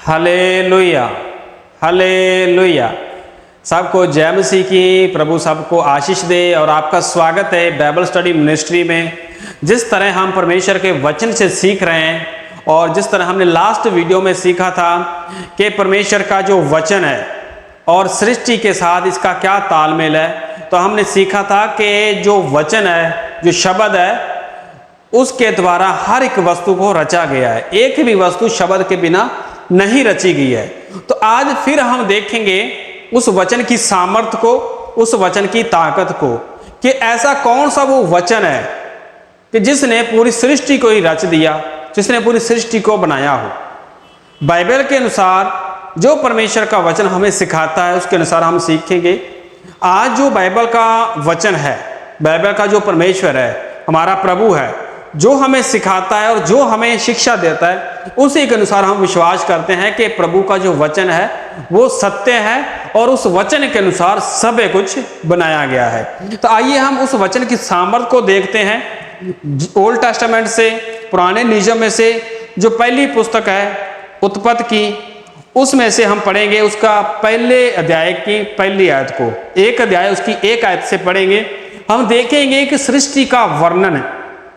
Hallelujah, hallelujah. सबको जय मसीह की। प्रभु सबको आशीष दे और आपका स्वागत है बाइबल स्टडी मिनिस्ट्री में। जिस तरह हम परमेश्वर के वचन से सीख रहे हैं और जिस तरह हमने लास्ट वीडियो में सीखा था कि परमेश्वर का जो वचन है और सृष्टि के साथ इसका क्या तालमेल है, तो हमने सीखा था कि जो वचन है, जो शब्द है, उसके द्वारा हर एक वस्तु को रचा गया है। एक भी वस्तु शब्द के बिना नहीं रची गई है। तो आज फिर हम देखेंगे उस वचन की सामर्थ्य को, उस वचन की ताकत को, कि ऐसा कौन सा वो वचन है कि जिसने पूरी सृष्टि को ही रच दिया, जिसने पूरी सृष्टि को बनाया हो। बाइबल के अनुसार जो परमेश्वर का वचन हमें सिखाता है, उसके अनुसार हम सीखेंगे। आज जो बाइबल का वचन है, बाइबल का जो परमेश्वर है, हमारा प्रभु है, जो हमें सिखाता है और जो हमें शिक्षा देता है, उसी के अनुसार हम विश्वास करते हैं कि प्रभु का जो वचन है वो सत्य है और उस वचन के अनुसार सब कुछ बनाया गया है। तो आइए हम उस वचन की सामर्थ्य को देखते हैं। ओल्ड टेस्टामेंट से, पुराने नियम में से जो पहली पुस्तक है उत्पत्ति की, उसमें से हम पढ़ेंगे उसका पहले अध्याय की पहली आयत को। एक अध्याय उसकी एक आयत से पढ़ेंगे। हम देखेंगे कि सृष्टि का वर्णन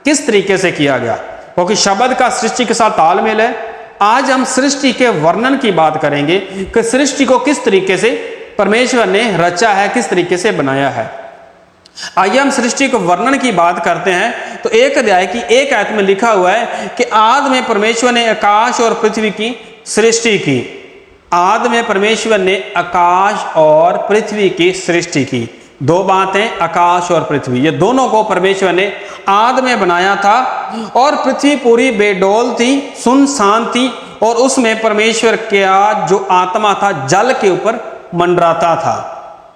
किस तरीके से किया गया, क्योंकि शब्द का सृष्टि के साथ तालमेल है। आज हम सृष्टि के वर्णन की बात करेंगे कि सृष्टि को किस तरीके से परमेश्वर ने रचा है, किस तरीके से बनाया है। आइए हम सृष्टि के वर्णन की बात करते हैं। तो एक अध्याय की एक आयत में लिखा हुआ है कि आदि में परमेश्वर ने आकाश और पृथ्वी की सृष्टि की। आदि में परमेश्वर ने आकाश और पृथ्वी की सृष्टि की। दो बातें, आकाश और पृथ्वी, ये दोनों को परमेश्वर ने आदि में बनाया था। और पृथ्वी पूरी बेडौल थी, सुनसान थी, और उसमें परमेश्वर का जो आत्मा था जल के ऊपर मंडराता था।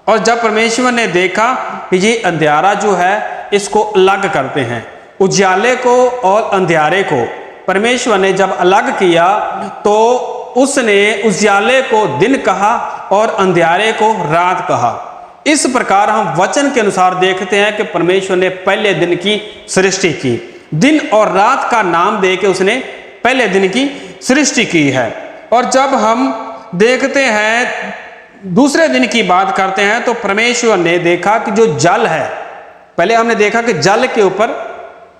और जब परमेश्वर ने देखा कि ये अंधियारा जो है इसको अलग करते हैं, उजाले को और अंधियारे को परमेश्वर ने जब अलग किया तो उसने उजाले को दिन कहा और अंधियारे को रात कहा। इस प्रकार हम वचन के अनुसार देखते हैं कि परमेश्वर ने पहले दिन की सृष्टि की। दिन और रात का नाम दे के उसने पहले दिन की सृष्टि की है। और जब हम देखते हैं, दूसरे दिन की बात करते हैं, तो परमेश्वर ने देखा कि जो जल है, पहले हमने देखा कि जल के ऊपर,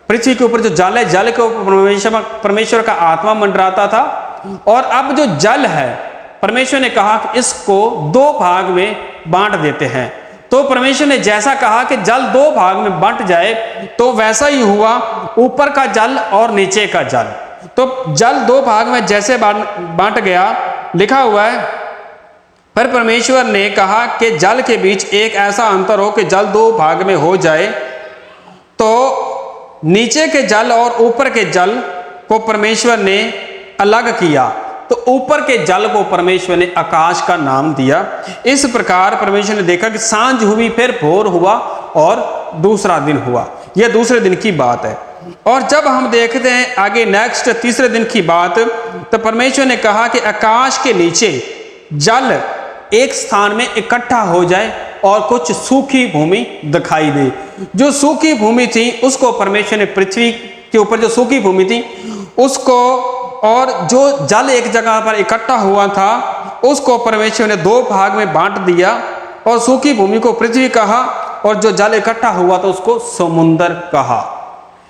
पृथ्वी के ऊपर जो जल है, जल के ऊपर परमेश्वर का आत्मा मंडराता था। और अब जो जल है, परमेश्वर ने कहा कि इसको दो भाग में बांट देते हैं। तो परमेश्वर ने जैसा कहा कि जल दो भाग में बंट जाए, तो वैसा ही हुआ, ऊपर का जल और नीचे का जल। तो जल दो भाग में जैसे बांट गया, लिखा हुआ है, पर परमेश्वर ने कहा कि जल के बीच एक ऐसा अंतर हो कि जल दो भाग में हो जाए। तो नीचे के जल और ऊपर के जल को परमेश्वर ने अलग किया। तो ऊपर के जल को परमेश्वर ने आकाश का नाम दिया। इस प्रकार परमेश्वर ने देखा कि सांझ हुई, फिर भोर हुआ और दूसरा दिन हुआ। यह दूसरे दिन की बात है। और जब हम देखते हैं आगे नेक्स्ट तीसरे दिन की बात, तो परमेश्वर ने कहा कि आकाश के नीचे जल एक स्थान में इकट्ठा हो जाए और कुछ सूखी भूमि दिखाई दे। जो सूखी भूमि थी उसको परमेश्वर ने, पृथ्वी के ऊपर जो सूखी भूमि थी उसको, और जो जल एक जगह पर इकट्ठा हुआ था उसको परमेश्वर ने दो भाग में बांट दिया। और सूखी भूमि को पृथ्वी कहा और जो जल इकट्ठा हुआ था उसको समुद्र कहा।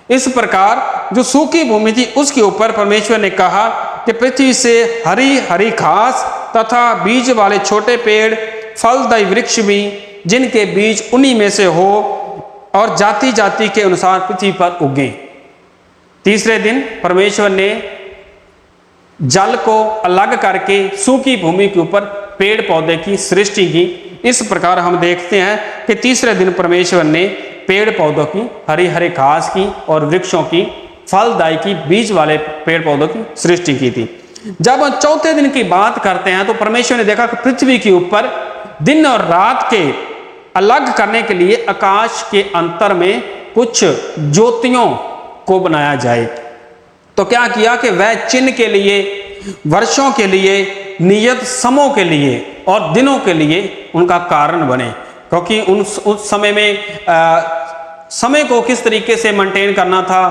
इस प्रकार जो सूखी भूमि थी उसके ऊपर परमेश्वर ने कहा कि पृथ्वी से हरी हरी घास तथा बीज वाले छोटे पेड़, फलदायी वृक्ष भी, जिनके बीज उन्हीं में से हो, और जाति जाति के अनुसार पृथ्वी पर उगे। तीसरे दिन परमेश्वर ने जल को अलग करके सूखी भूमि के ऊपर पेड़ पौधे की सृष्टि की। इस प्रकार हम देखते हैं कि तीसरे दिन परमेश्वर ने पेड़ पौधों की, हरी हरी घास की और वृक्षों की, फलदायी की, बीज वाले पेड़ पौधों की सृष्टि की थी। जब हम चौथे दिन की बात करते हैं तो परमेश्वर ने देखा कि पृथ्वी के ऊपर दिन और रात के अलग करने के लिए आकाश के अंतर में कुछ ज्योतियों को बनाया जाए। तो क्या किया कि वह चिन्ह के लिए, वर्षों के लिए, नियत समयों के लिए और दिनों के लिए उनका कारण बने। क्योंकि उस समय में समय को किस तरीके से मेंटेन करना था,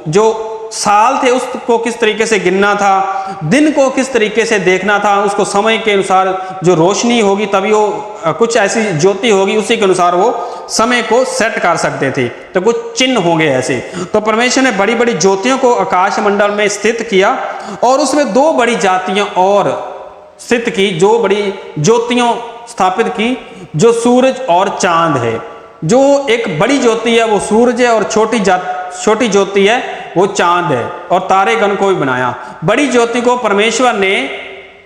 जो साल थे उसको किस तरीके से गिनना था, दिन को किस तरीके से देखना था, उसको समय के अनुसार जो रोशनी होगी तभी वो कुछ ऐसी ज्योति होगी उसी के अनुसार वो समय को सेट कर सकते थे। तो कुछ चिन्ह होंगे ऐसे। तो परमेश्वर ने बड़ी बड़ी ज्योतियों को आकाश मंडल में स्थित किया और उसमें दो बड़ी जातियां और स्थित की, जो बड़ी ज्योतियों स्थापित की, जो सूरज और चांद है। जो एक बड़ी ज्योति है वो सूरज है और छोटी ज्योति है वो चांद है, और तारेगण को भी बनाया। बड़ी ज्योति को परमेश्वर ने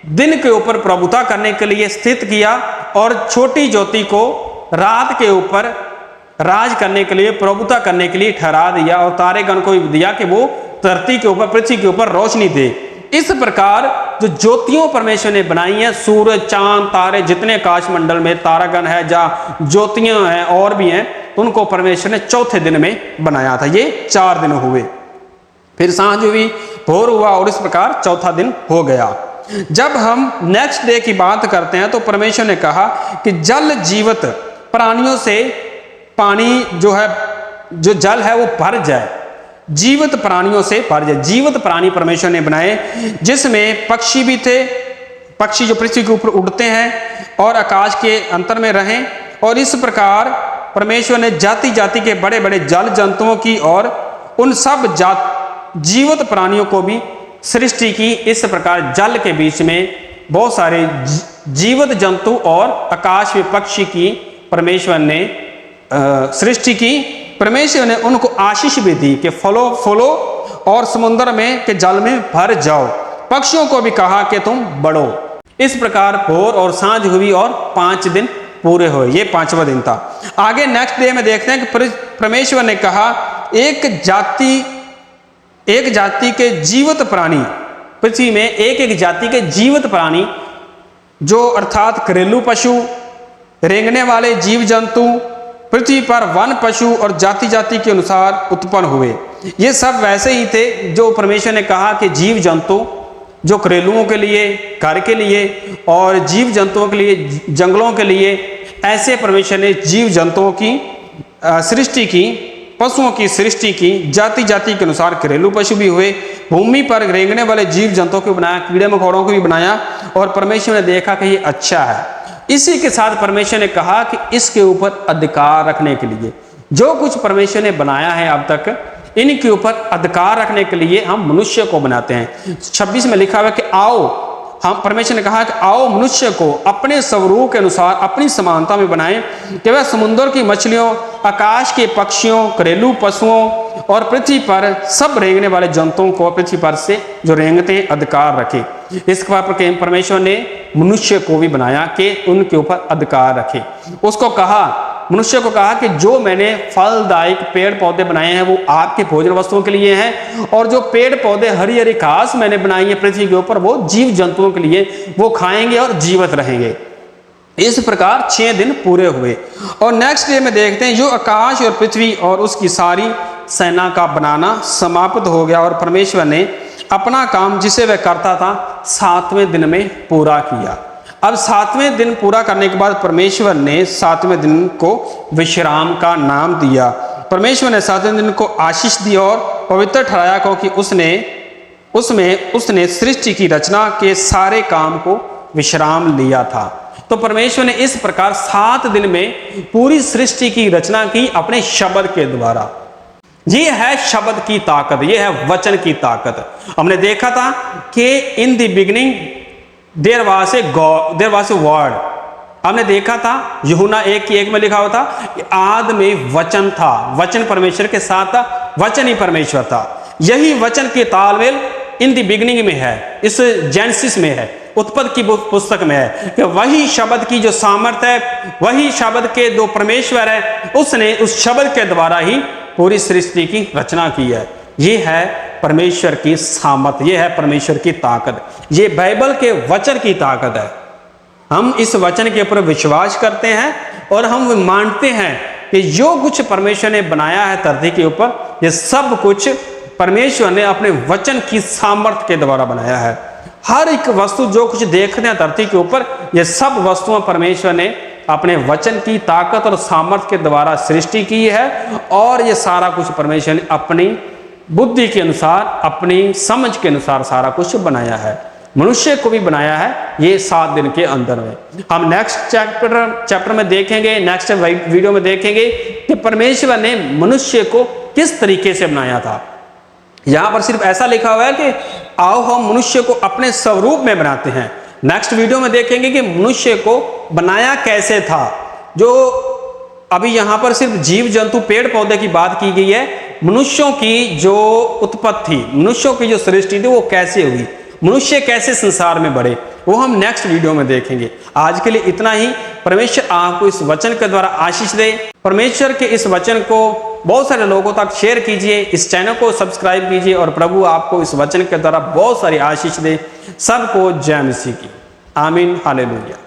दिन के ऊपर प्रभुता करने के लिए स्थित किया और छोटी ज्योति को रात के ऊपर राज करने के लिए, प्रभुता करने के लिए ठहरा दिया, और तारेगण को भी दिया कि वो धरती के ऊपर, पृथ्वी के ऊपर रोशनी दे। इस प्रकार जो ज्योतियों परमेश्वर ने बनाई है, सूरज, चांद, तारे, जितने आकाश मंडल में तारागण है, जहाँ ज्योतियां हैं और भी हैं, उनको परमेश्वर ने चौथे दिन में बनाया था। ये 4 दिन हुए, फिर सांझ हुई, भोर हुआ, और इस प्रकार चौथा दिन हो गया। जब हम नेक्स्ट डे की बात करते हैं तो परमेश्वर ने कहा कि जल जीवित प्राणियों से पानी जो है, जो जल है वो भर जाए, जीवित प्राणियों से भर जाए। जीवित प्राणी परमेश्वर ने बनाए, जिसमें पक्षी भी थे, पक्षी जो पृथ्वी के ऊपर उड़ते हैं और आकाश के अंतर में रहें। और इस प्रकार परमेश्वर ने जाति जाति के बड़े बड़े जल जंतुओं की और उन सब जीवित प्राणियों को भी सृष्टि की। इस प्रकार जल के बीच में बहुत सारे जीवित जंतु और आकाश में पक्षी की परमेश्वर ने सृष्टि की। परमेश्वर ने उनको आशीष भी दी कि फलो फलो और समुद्र में के जल में भर जाओ। पक्षियों को भी कहा कि तुम बढ़ो। इस प्रकार भोर और सांझ हुई और 5 दिन पूरे हुए। ये 5वां दिन था। आगे नेक्स्ट डे में देखते हैं कि परमेश्वर ने कहा एक जाति के जीवित प्राणी, पृथ्वी में एक जाति के जीवित प्राणी, जो अर्थात घरेलू पशु, रेंगने वाले जीव जंतु, पृथ्वी पर वन पशु और जाति जाति के अनुसार उत्पन्न हुए। ये सब वैसे ही थे जो परमेश्वर ने कहा कि जीव जंतु जो घरेलुओं के लिए, घर के लिए, और जीव जंतुओं के लिए, जंगलों के लिए, ऐसे परमेश्वर ने जीव जंतुओं की सृष्टि की, पशुओं की सृष्टि की। जाति जाति के अनुसार घरेलू पशु भी हुए, भूमि पर रेंगने वाले जीव जंतुओं को बनाया, कीड़े मकोड़ों को भी बनाया, और परमेश्वर ने देखा कि ये अच्छा है। इसी के साथ परमेश्वर ने कहा कि इसके ऊपर अधिकार रखने के लिए, जो कुछ परमेश्वर ने बनाया है अब तक, इनके ऊपर अधिकार रखने के लिए हम मनुष्य को बनाते हैं। 26 में लिखा हुआ है कि आओ, हम परमेश्वर ने कहा कि आओ मनुष्य को अपने स्वरूप के अनुसार अपनी समानता में बनाएं, कि वह समुद्र की मछलियों, आकाश के पक्षियों, घरेलू पशुओं और पृथ्वी पर सब रेंगने वाले जंतुओं को पृथ्वी पर से जो रेंगते हैं अधिकार रखे। इसके बाद परमेश्वर ने मनुष्य को भी बनाया कि उनके ऊपर अधिकार रखे। उसको कहा, मनुष्य को कहा कि जो मैंने फलदायक पेड़ पौधे बनाए हैं वो आपके भोजन वस्तुओं के लिए हैं, और जो पेड़ पौधे हरी हरी घास मैंने बनाई है पृथ्वी के ऊपर वो जीव जंतुओं के लिए, वो खाएंगे और जीवित रहेंगे। इस प्रकार 6 दिन पूरे हुए। और नेक्स्ट डे में देखते हैं जो आकाश और पृथ्वी और उसकी सारी सेना का बनाना समाप्त हो गया, और परमेश्वर ने अपना काम जिसे वह करता था 7वें दिन में पूरा किया। अब 7वें दिन पूरा करने के बाद परमेश्वर ने 7वें दिन को विश्राम का नाम दिया। परमेश्वर ने 7वें दिन को आशीष दी और पवित्र ठहराया, क्योंकि उसने सृष्टि की रचना के सारे काम को विश्राम लिया था। तो परमेश्वर ने इस प्रकार 7 दिन में पूरी सृष्टि की रचना की अपने शब्द के द्वारा। ये है शब्द की ताकत, ये है वचन की ताकत। हमने देखा था कि in the beginning there was a word. हमने देखा था यूहन्ना 1:1 में लिखा हुआ था कि आदि में वचन था, वचन परमेश्वर के साथ था, वचन ही परमेश्वर था। यही वचन के तालमेल इन द बिगिनिंग में है, इस जेनेसिस में है, उत्पत्ति की पुस्तक में है, कि वही शब्द की जो सामर्थ है, वही शब्द के जो परमेश्वर है, उसने उस शब्द के द्वारा ही पूरी सृष्टि की रचना की है। ये है परमेश्वर की सामर्थ, ये है परमेश्वर की ताकत, ये बाइबल के वचन की ताकत है। हम इस वचन के ऊपर विश्वास करते हैं और हम मानते हैं कि जो कुछ परमेश्वर ने बनाया है धरती के ऊपर, ये सब कुछ परमेश्वर ने अपने वचन की सामर्थ के द्वारा बनाया है। हर एक वस्तु जो कुछ देखते हैं धरती के ऊपर, ये सब वस्तुएं परमेश्वर ने अपने वचन की ताकत और सामर्थ के द्वारा सृष्टि की है, और ये सारा कुछ परमेश्वर ने अपनी बुद्धि के अनुसार, अपनी समझ के अनुसार सारा कुछ बनाया है। मनुष्य को भी बनाया है ये 7 दिन के अंदर में। हम नेक्स्ट चैप्टर में देखेंगे, नेक्स्ट वीडियो में देखेंगे कि परमेश्वर ने मनुष्य को किस तरीके से बनाया था। यहां पर सिर्फ ऐसा लिखा हुआ है कि आओ हम मनुष्य को अपने स्वरूप में बनाते हैं। नेक्स्ट वीडियो में देखेंगे कि मनुष्य को बनाया कैसे था। जो अभी यहां पर सिर्फ जीव जंतु पेड़ पौधे की बात की गई है, मनुष्यों की जो उत्पत्ति, मनुष्यों की जो सृष्टि थी वो कैसे हुई, मनुष्य कैसे संसार में बढ़े, वो हम नेक्स्ट वीडियो में देखेंगे। आज के लिए इतना ही। परमेश्वर आपको इस वचन के द्वारा आशीष दे। परमेश्वर के इस वचन को बहुत सारे लोगों तक शेयर कीजिए, इस चैनल को सब्सक्राइब कीजिए और प्रभु आपको इस वचन के द्वारा बहुत सारी आशीष दे। सबको जय मसीह की। आमीन, हालेलुया।